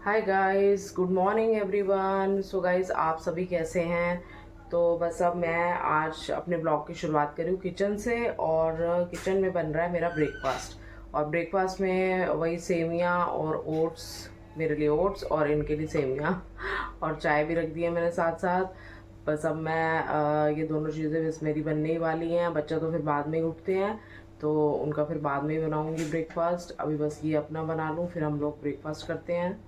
Hi guys, good morning everyone. So guys, आप सभी कैसे हैं? तो बस अब मैं आज अपने ब्लॉग की शुरुआत करी हूँ किचन से। और किचन में बन रहा है मेरा ब्रेकफास्ट। और ब्रेकफास्ट में वही सेवियाँ और ओट्स, मेरे लिए ओट्स और इनके लिए सेवियाँ और चाय भी रख दी है मैंने साथ साथ। बस अब मैं ये दोनों चीज़ें बस मेरी बनने ही वाली हैं। बच्चा तो फिर बाद में ही उठते हैं, तो उनका फिर बाद में ही बनाऊंगी ब्रेकफास्ट। अभी बस ये अपना बना लूँ, फिर हम लोग ब्रेकफास्ट करते हैं।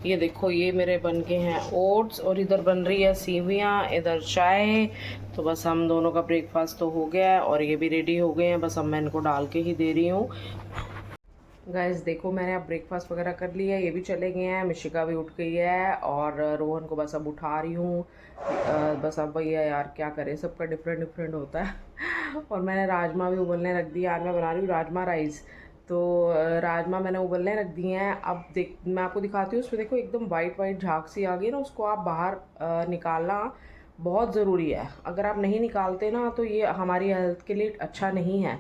ये देखो, ये मेरे बन के हैं ओट्स और इधर बन रही है सेवियाँ, इधर चाय। तो बस हम दोनों का ब्रेकफास्ट तो हो गया है और ये भी रेडी हो गए हैं। बस अब मैं इनको डाल के ही दे रही हूँ। गाइस देखो, मैंने अब ब्रेकफास्ट वगैरह कर लिया है, ये भी चले गए हैं, मिशिका भी उठ गई है और रोहन को बस अब उठा रही हूँ। बस अब भैया यार क्या करें, सबका डिफरेंट डिफरेंट होता है और मैंने राजमा भी उबलने रख दिया। आज मैं बना रही हूँ राजमा राइस। तो राजमा मैंने उबलने रख दिए हैं। अब देख, मैं आपको दिखाती हूँ। उसमें देखो एकदम वाइट वाइट झाग सी आ गई ना, उसको आप बाहर निकालना बहुत ज़रूरी है। अगर आप नहीं निकालते ना तो ये हमारी हेल्थ के लिए अच्छा नहीं है।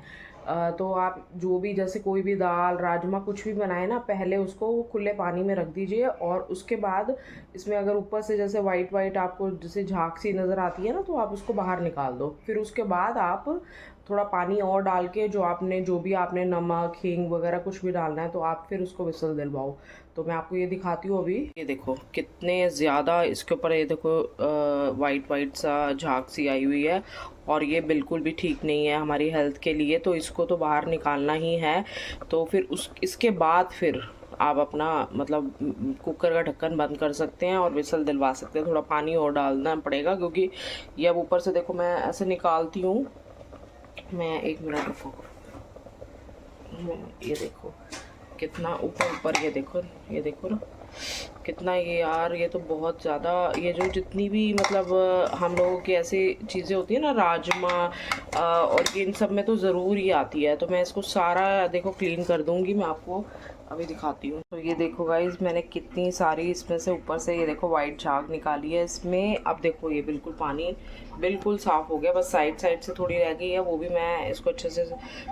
तो आप जो भी, जैसे कोई भी दाल राजमा कुछ भी बनाए ना, पहले उसको खुले पानी में रख दीजिए और उसके बाद इसमें अगर ऊपर से जैसे वाइट वाइट आपको जैसे झाग सी नज़र आती है ना, तो आप उसको बाहर निकाल दो। फिर उसके बाद आप थोड़ा पानी और डाल के जो भी आपने नमक हींग वगैरह कुछ भी डालना है, तो आप फिर उसको विसल दिलवाओ। तो मैं आपको ये दिखाती हूँ अभी। ये देखो कितने ज़्यादा इसके ऊपर, ये देखो वाइट वाइट सा झाग सी आई हुई है और ये बिल्कुल भी ठीक नहीं है हमारी हेल्थ के लिए। तो इसको तो बाहर निकालना ही है। तो फिर इसके बाद फिर आप अपना मतलब कुकर का ढक्कन बंद कर सकते हैं और विसल दिलवा सकते हैं। थोड़ा पानी और डालना पड़ेगा क्योंकि ये अब ऊपर से देखो मैं ऐसे निकालती हूँ। मैं एक मिनट रुको। ये देखो कितना ऊपर ऊपर, ये देखो ना कितना। ये यार ये तो बहुत ज़्यादा, ये जो जितनी भी मतलब हम लोगों की ऐसी चीज़ें होती है ना, राजमा और ये इन सब में तो ज़रूर ही आती है। तो मैं इसको सारा देखो क्लीन कर दूँगी। मैं आपको अभी दिखाती हूँ। तो ये देखो गाइज, मैंने कितनी सारी इसमें से ऊपर से ये देखो वाइट झाग निकाली है इसमें। अब देखो ये बिल्कुल पानी बिल्कुल साफ़ हो गया, बस साइड साइड से थोड़ी रह गई है, वो भी मैं इसको अच्छे से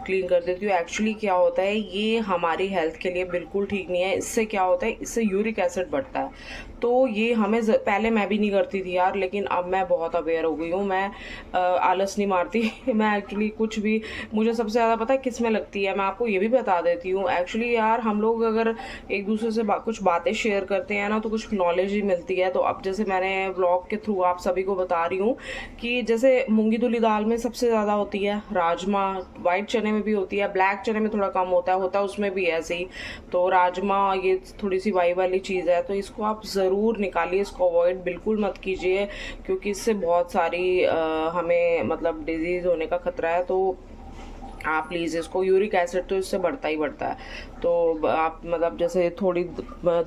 क्लीन कर देती हूँ। एक्चुअली क्या होता है, ये हमारी हेल्थ के लिए बिल्कुल ठीक नहीं है। इससे क्या होता है, इससे यूरिक एसिड बढ़ता है। तो ये हमें पहले मैं भी नहीं करती थी यार, लेकिन अब मैं बहुत अवेयर हो गई हूँ। मैं आलस नहीं मारती मैं एक्चुअली कुछ भी, मुझे सबसे ज़्यादा पता है किस में लगती है, मैं आपको ये भी बता देती हूँ। एक्चुअली यार हम लोग अगर एक दूसरे से कुछ बातें शेयर करते हैं ना, तो कुछ नॉलेज ही मिलती है। तो अब जैसे मैंने ब्लॉग के थ्रू आप सभी को बता रही हूँ कि जैसे मूंगी धुली दाल में सबसे ज़्यादा होती है, राजमा वाइट चने में भी होती है, ब्लैक चने में थोड़ा कम होता है उसमें भी ऐसे ही। तो राजमा ये थोड़ी सी वाई वाली चीज़ है, तो इसको आप ज़रूर निकालिए, इसको अवॉइड बिल्कुल मत कीजिए क्योंकि इससे बहुत सारी हमें मतलब डिजीज़ होने का खतरा है। तो आप प्लीज़ इसको, यूरिक एसिड तो इससे बढ़ता ही बढ़ता है। तो आप मतलब जैसे थोड़ी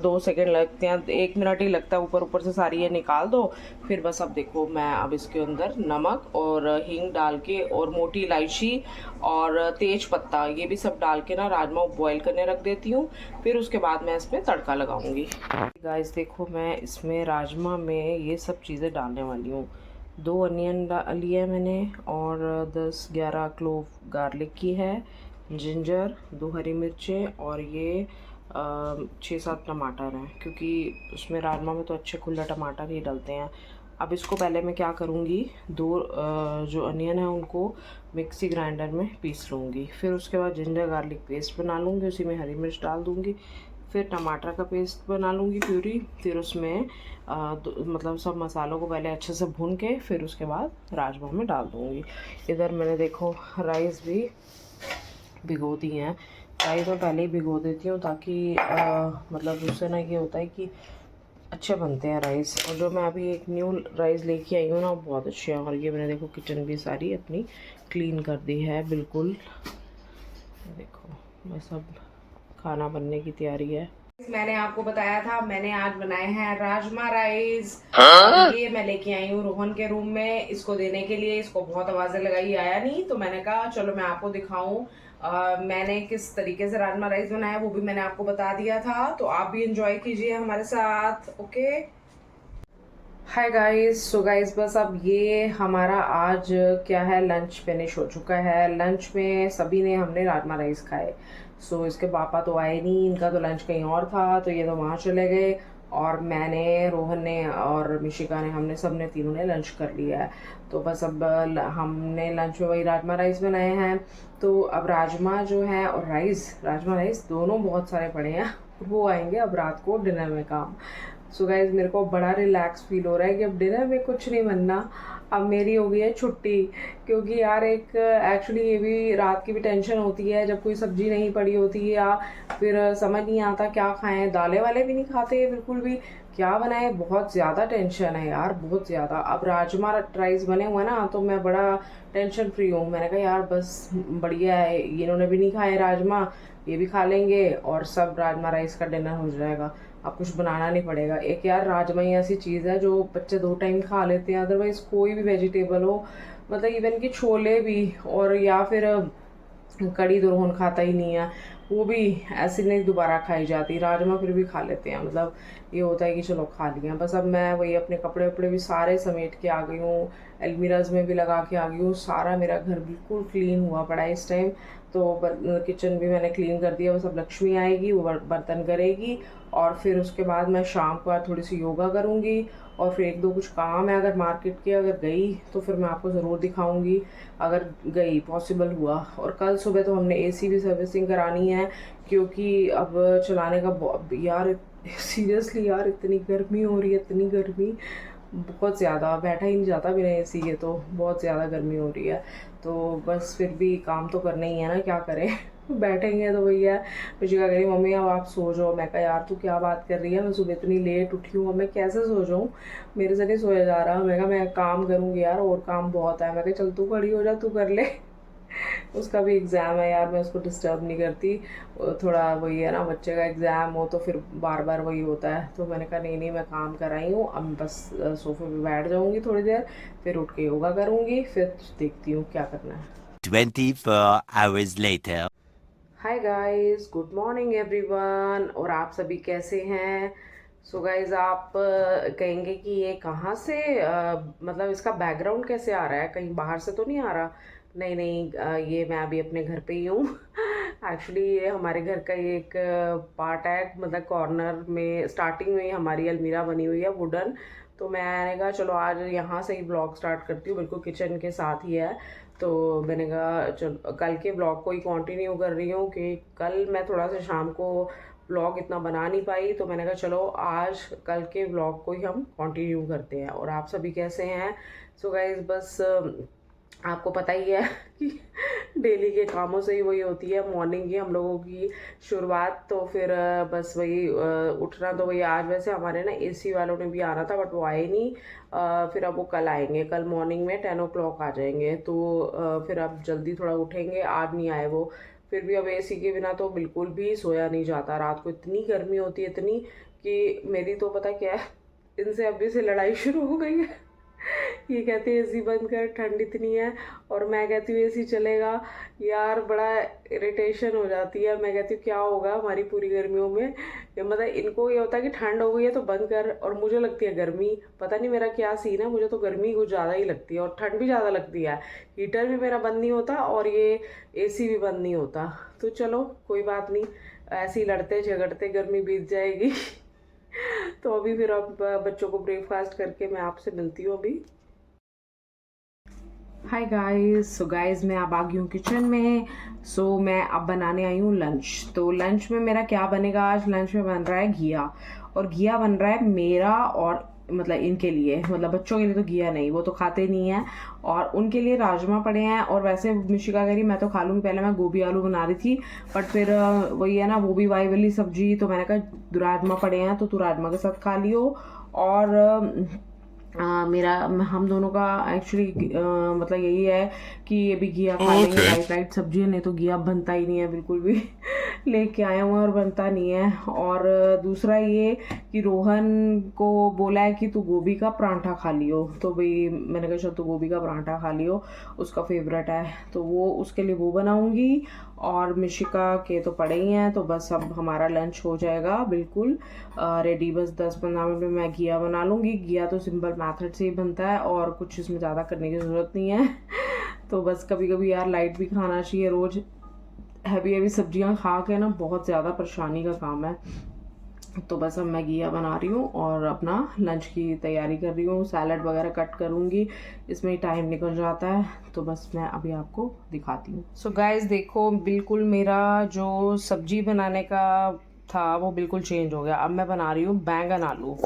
2 सेकंड लगते हैं, 1 मिनट ही लगता है, ऊपर ऊपर से सारी ये निकाल दो। फिर बस अब देखो, मैं अब इसके अंदर नमक और हींग डाल के और मोटी इलायची और तेज पत्ता ये भी सब डाल के ना राजमा बॉईल करने रख देती हूँ। फिर उसके बाद मैं इसमें तड़का लगाऊंगी। गाइस देखो, मैं इसमें राजमा में ये सब चीज़ें डालने वाली हूँ। 2 अनियन लिए मैंने और 10-11 क्लोव गार्लिक की है, जिंजर, 2 हरी मिर्चें और ये 6-7 टमाटर हैं, क्योंकि उसमें राजमा में तो अच्छे खुले टमाटर ही डलते हैं। अब इसको पहले मैं क्या करूँगी, जो अनियन है उनको मिक्सी ग्राइंडर में पीस लूँगी। फिर उसके बाद जिंजर गार्लिक पेस्ट बना लूँगी, उसी में हरी मिर्च डाल दूँगी। फिर टमाटर का पेस्ट बना लूँगी प्यूरी। फिर उसमें मतलब सब मसालों को पहले अच्छे से भून के फिर उसके बाद राजमा में डाल दूँगी। इधर मैंने देखो राइस भी भिगो दी हैं। राइस मैं पहले ही भिगो देती हूँ ताकि मतलब उससे ना ये होता है कि अच्छे बनते हैं राइस। और जो मैं अभी एक न्यू राइस लेके आई हूँ ना, बहुत अच्छे हैं। और ये मैंने देखो किचन भी सारी अपनी क्लीन कर दी है बिल्कुल। देखो बस अब खाना बनने की तैयारी है। मैंने आपको बताया था, मैंने आज बनाए हैं राजमा राइस। ये मैं लेके आई हूँ रोहन के रूम में इसको देने के लिए। इसको बहुत आवाजें लगाई, आया नहीं, तो मैंने कहा चलो मैं आपको दिखाऊं मैंने किस तरीके से राजमा राइस बनाया, वो भी मैंने आपको बता दिया था। तो आप भी इंजॉय कीजिए हमारे साथ। Okay. Hi guys, so guys बस अब ये हमारा आज क्या है, लंच फिनिश हो चुका है। लंच में सभी ने हमने राजमा राइस खाए। सो इसके पापा तो आए नहीं, इनका तो लंच कहीं और था, तो ये तो वहाँ चले गए। और मैंने, रोहन ने और मिशिका ने, हमने सब ने तीनों ने लंच कर लिया है। तो बस अब हमने लंच में वही राजमा राइस बनाए हैं। तो अब राजमा जो है और राइस, राजमा राइस दोनों बहुत सारे पड़े हैं। वो आएंगे अब रात को डिनर में काम। सो गाइज मेरे को बड़ा रिलैक्स फील हो रहा है कि अब डिनर में कुछ नहीं बनना, अब मेरी हो गई है छुट्टी। क्योंकि यार एक एक्चुअली ये भी रात की भी टेंशन होती है जब कोई सब्जी नहीं पड़ी होती है, या फिर समझ नहीं आता क्या खाएं। दालें वाले भी नहीं खाते बिल्कुल भी, क्या बनाए, बहुत ज़्यादा टेंशन है यार, बहुत ज़्यादा। अब राजमा राइस बने हुए ना तो मैं बड़ा टेंशन फ्री हूँ। मैंने कहा यार बस बढ़िया है, इन्होंने भी नहीं खाए राजमा, ये भी खा लेंगे और सब राजमा राइस का डिनर हो जाएगा। अब कुछ बनाना नहीं पड़ेगा। एक यार राजमा ही ऐसी चीज़ है जो बच्चे 2 टाइम खा लेते हैं, अदरवाइज़ कोई भी वेजिटेबल हो, मतलब इवन कि छोले भी, और या फिर कड़ी तो रोहन खाता ही नहीं है, वो भी ऐसी नहीं दोबारा खाई जाती। राजमा फिर भी खा लेते हैं, मतलब ये होता है कि चलो खा लिया। बस अब मैं वही अपने कपड़े वपड़े भी सारे समेट के आ गई हूँ, अलमीराज में भी लगा के आ गई हूँ। सारा मेरा घर बिल्कुल क्लीन हुआ पड़ा है इस टाइम। तो किचन भी मैंने क्लीन कर दिया। बस अब लक्ष्मी आएगी, वो बर्तन करेगी, और फिर उसके बाद मैं शाम को आज थोड़ी सी योगा करूँगी। और फिर एक दो कुछ काम है, अगर मार्केट के अगर गई तो फिर मैं आपको ज़रूर दिखाऊंगी, अगर गई पॉसिबल हुआ। और कल सुबह तो हमने एसी भी सर्विसिंग करानी है, क्योंकि अब चलाने का यार सीरियसली यार इतनी गर्मी हो रही है, इतनी गर्मी, बहुत ज़्यादा बैठा ही नहीं जाता बिना एसी के, तो बहुत ज़्यादा गर्मी हो रही है। तो बस फिर भी काम तो करना ही है ना, क्या करें। बैठेंगे तो भैया। मुझे क्या करी, मम्मी अब आप सो जाओ। मैं कहा यार तू क्या बात कर रही है, मैं सुबह इतनी लेट उठी हूँ, अब मैं कैसे सो जाऊँ, मेरे से नहीं सोया जा रहा। मैं कहा मैं काम करूँगी यार, और काम बहुत है। मैं कहा चल तू खड़ी हो जा, तू कर ले। उसका भी एग्ज़ाम है यार, मैं उसको डिस्टर्ब नहीं करती। थोड़ा वही है ना, बच्चे का एग्ज़ाम हो तो फिर बार बार वही होता है। तो मैंने कहा नहीं नहीं, मैं काम कर आई हूँ, अब बस सोफे पे बैठ जाऊँगी थोड़ी देर, फिर उठ के योगा करूँगी, फिर देखती हूँ क्या करना है। 24 hours later. Hi guys, good morning everyone. और आप सभी कैसे हैं? सो गाइस आप कहेंगे कि ये कहाँ से मतलब इसका बैकग्राउंड कैसे आ रहा है, कहीं बाहर से तो नहीं आ रहा? नहीं नहीं, ये मैं अभी अपने घर पे ही हूँ। एक्चुअली ये हमारे घर का ही एक पार्ट है, मतलब कॉर्नर में स्टार्टिंग में ही हमारी अलमीरा बनी हुई है वुडन। तो मैंने कहा चलो आज यहाँ से ही ब्लॉग स्टार्ट करती हूँ, बिल्कुल किचन के साथ ही है। तो मैंने कहा चलो कल के ब्लॉग को ही कंटिन्यू कर रही हूँ, कि कल मैं थोड़ा सा शाम को ब्लॉग इतना बना नहीं पाई, तो मैंने कहा चलो आज कल के ब्लॉग को ही हम कंटिन्यू करते हैं। और आप सभी कैसे हैं? सो गाइज बस आपको पता ही है कि डेली के कामों से ही वही होती है मॉर्निंग की हम लोगों की शुरुआत। तो फिर बस वही उठना तो वही। आज वैसे हमारे ना एसी वालों ने भी आना था, बट वो आए नहीं। फिर अब वो कल आएंगे, कल मॉर्निंग में 10 o'clock आ जाएंगे। तो फिर अब जल्दी थोड़ा उठेंगे, आज नहीं आए वो। फिर भी अब एसी के बिना तो बिल्कुल भी सोया नहीं जाता। रात को इतनी गर्मी होती है, इतनी, कि मेरी तो पता क्या है, इनसे अभी से लड़ाई शुरू हो गई है। ये कहते हैं एसी बंद कर, ठंड इतनी है, और मैं कहती हूँ एसी चलेगा। यार बड़ा इरिटेशन हो जाती है। मैं कहती हूँ क्या होगा हमारी पूरी गर्मियों में, मतलब इनको ये होता है कि ठंड हो गई है तो बंद कर, और मुझे लगती है गर्मी। पता नहीं मेरा क्या सीन है, मुझे तो गर्मी कुछ ज़्यादा ही लगती है और ठंड भी ज़्यादा लगती है। हीटर भी मेरा बंद नहीं होता और ये एसी भी बंद नहीं होता। तो चलो कोई बात नहीं, ऐसे ही लड़ते झगड़ते गर्मी बीत जाएगी। तो अभी फिर अब बच्चों को ब्रेकफास्ट करके मैं आपसे मिलती हूँ अभी। हाय गाइस, सो गाइस मैं अब आ गई हूँ किचन में। सो मैं अब बनाने आई हूँ लंच। तो लंच में मेरा क्या बनेगा, आज लंच में बन रहा है घिया। और घिया बन रहा है मेरा और मतलब इनके लिए, मतलब बच्चों के लिए तो घिया नहीं, वो तो खाते नहीं है। और उनके लिए राजमा पड़े हैं। और वैसे मिशिका कह रही मैं तो खा लूँगी, पहले मैं गोभी आलू बना रही थी, बट फिर वही है ना, वो भी वाई वाली सब्जी, तो मैंने कहा राजमा पड़े हैं तो तू राजमा के साथ खा लियो। और मेरा, हम दोनों का एक्चुअली मतलब यही है कि ये भी घिया खा लेंगे। लाइट लाइट सब्जी है, नहीं तो घिया बनता ही नहीं है बिल्कुल भी। लेके आए हुए हैं और बनता नहीं है। और दूसरा ये कि रोहन को बोला है कि तू गोभी का परांठा खा लियो, तो भाई मैंने कहा चल तू गोभी का परांठा खा लियो, उसका फेवरेट है, तो वो उसके लिए वो बनाऊंगी। और मिशिका के तो पड़े ही हैं, तो बस अब हमारा लंच हो जाएगा बिल्कुल रेडी। बस 10-15 मिनट में मैं घिया बना लूँगी। घिया तो सिंपल मेथड से ही बनता है और कुछ इसमें ज़्यादा करने की ज़रूरत नहीं है। तो बस कभी कभी यार लाइट भी खाना चाहिए, रोज़ हैवी हैवी सब्जियां खा के ना बहुत ज़्यादा परेशानी का काम है। तो बस अब मैं घिया बना रही हूँ और अपना लंच की तैयारी कर रही हूँ, सैलड वगैरह कट करूँगी, इसमें ही टाइम निकल जाता है। तो बस मैं अभी आपको दिखाती हूँ। सो गाइस देखो, बिल्कुल मेरा जो सब्जी बनाने का था वो बिल्कुल चेंज हो गया। अब मैं बना रही हूँ बैंगन आलू।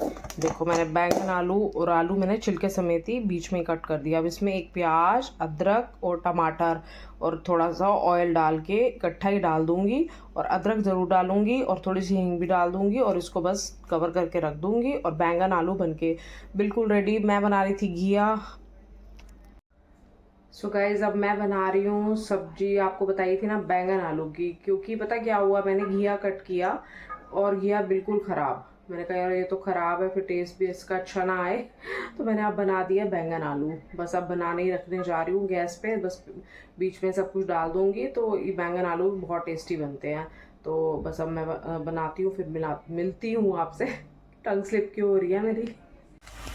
देखो मैंने बैंगन आलू और आलू मैंने छिलके समेत ही बीच में कट कर दिया। अब इसमें एक प्याज, अदरक और टमाटर और थोड़ा सा ऑयल डाल के इकट्ठा ही डाल दूंगी, और अदरक ज़रूर डालूंगी और थोड़ी सी हींग भी डाल दूंगी, और इसको बस कवर करके रख दूंगी और बैंगन आलू बनके बिल्कुल रेडी। मैं बना रही थी घिया। सो गाइज अब मैं बना रही हूँ सब्जी, आपको बताई थी ना बैंगन आलू की, क्योंकि पता क्या हुआ, मैंने घिया कट किया और घिया बिल्कुल ख़राब। मैंने कहा यार ये तो ख़राब है, फिर टेस्ट भी इसका अच्छा ना आए, तो मैंने अब बना दिया बैंगन आलू। बस अब बनाने ही रखने जा रही हूँ गैस पे, बस बीच में सब कुछ डाल दूँगी, तो ये बैंगन आलू बहुत टेस्टी बनते हैं। तो बस अब मैं बनाती हूँ, फिर मिलती हूँ आपसे। टंग स्लिप क्यों हो रही है मेरी।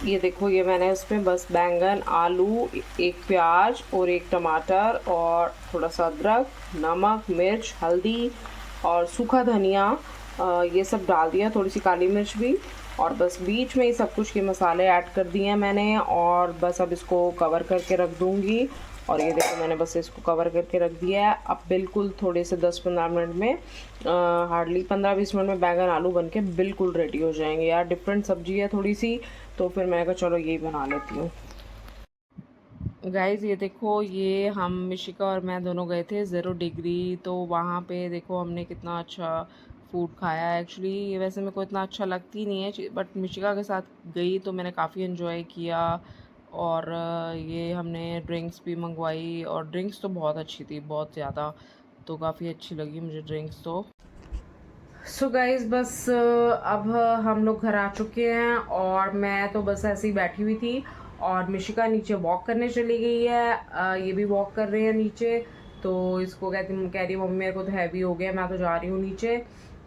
ये देखो, ये मैंने इसमें बस बैंगन, आलू, एक प्याज और एक टमाटर और थोड़ा सा अदरक, नमक, मिर्च, हल्दी और सूखा धनिया, ये सब डाल दिया, थोड़ी सी काली मिर्च भी, और बस बीच में ही सब कुछ के मसाले ऐड कर दिए हैं मैंने। और बस अब इसको कवर करके रख दूँगी। और ये देखो मैंने बस इसको कवर करके रख दिया है। अब बिल्कुल थोड़े से 10-15 मिनट में, हार्डली 15-20 मिनट में बैंगन आलू बन के बिल्कुल रेडी हो जाएंगे। यार डिफरेंट सब्जी है थोड़ी सी, तो फिर मैंने कहा चलो यही बना लेती हूँ। गाइज़ ये देखो, ये हम मिशिका और मैं दोनों गए थे 0 डिग्री, तो वहाँ पे देखो हमने कितना अच्छा फूड खाया है। एक्चुअली ये वैसे मेरे को इतना अच्छा लगती नहीं है, बट मिशिका के साथ गई तो मैंने काफ़ी इन्जॉय किया। और ये हमने ड्रिंक्स भी मंगवाई, और ड्रिंक्स तो बहुत अच्छी थी, बहुत ज़्यादा, तो काफ़ी अच्छी लगी मुझे ड्रिंक्स तो। सो गाइज़ बस अब हम लोग घर आ चुके हैं, और मैं तो बस ऐसे ही बैठी हुई थी, और मिशिका नीचे वॉक करने चली गई है। ये भी वॉक कर रहे हैं नीचे, तो इसको कह रही है मम्मी मेरे को तो हैवी हो गया, मैं तो जा रही हूँ नीचे।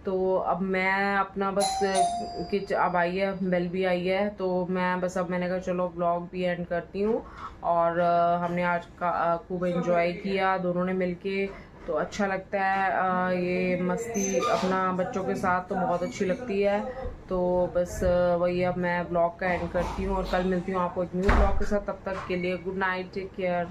तो अब मैं अपना बस अब आई है, बेल भी आई है, तो मैं बस अब मैंने कहा चलो ब्लॉग भी एंड करती हूँ। और हमने आज का खूब एंजॉय किया दोनों ने मिलके, तो अच्छा लगता है। ये मस्ती अपना बच्चों के साथ तो बहुत अच्छी लगती है। तो बस वही, अब मैं ब्लॉग का एंड करती हूँ और कल मिलती हूँ आपको एक न्यू ब्लॉग के साथ। तब तक के लिए गुड नाइट, टेक केयर।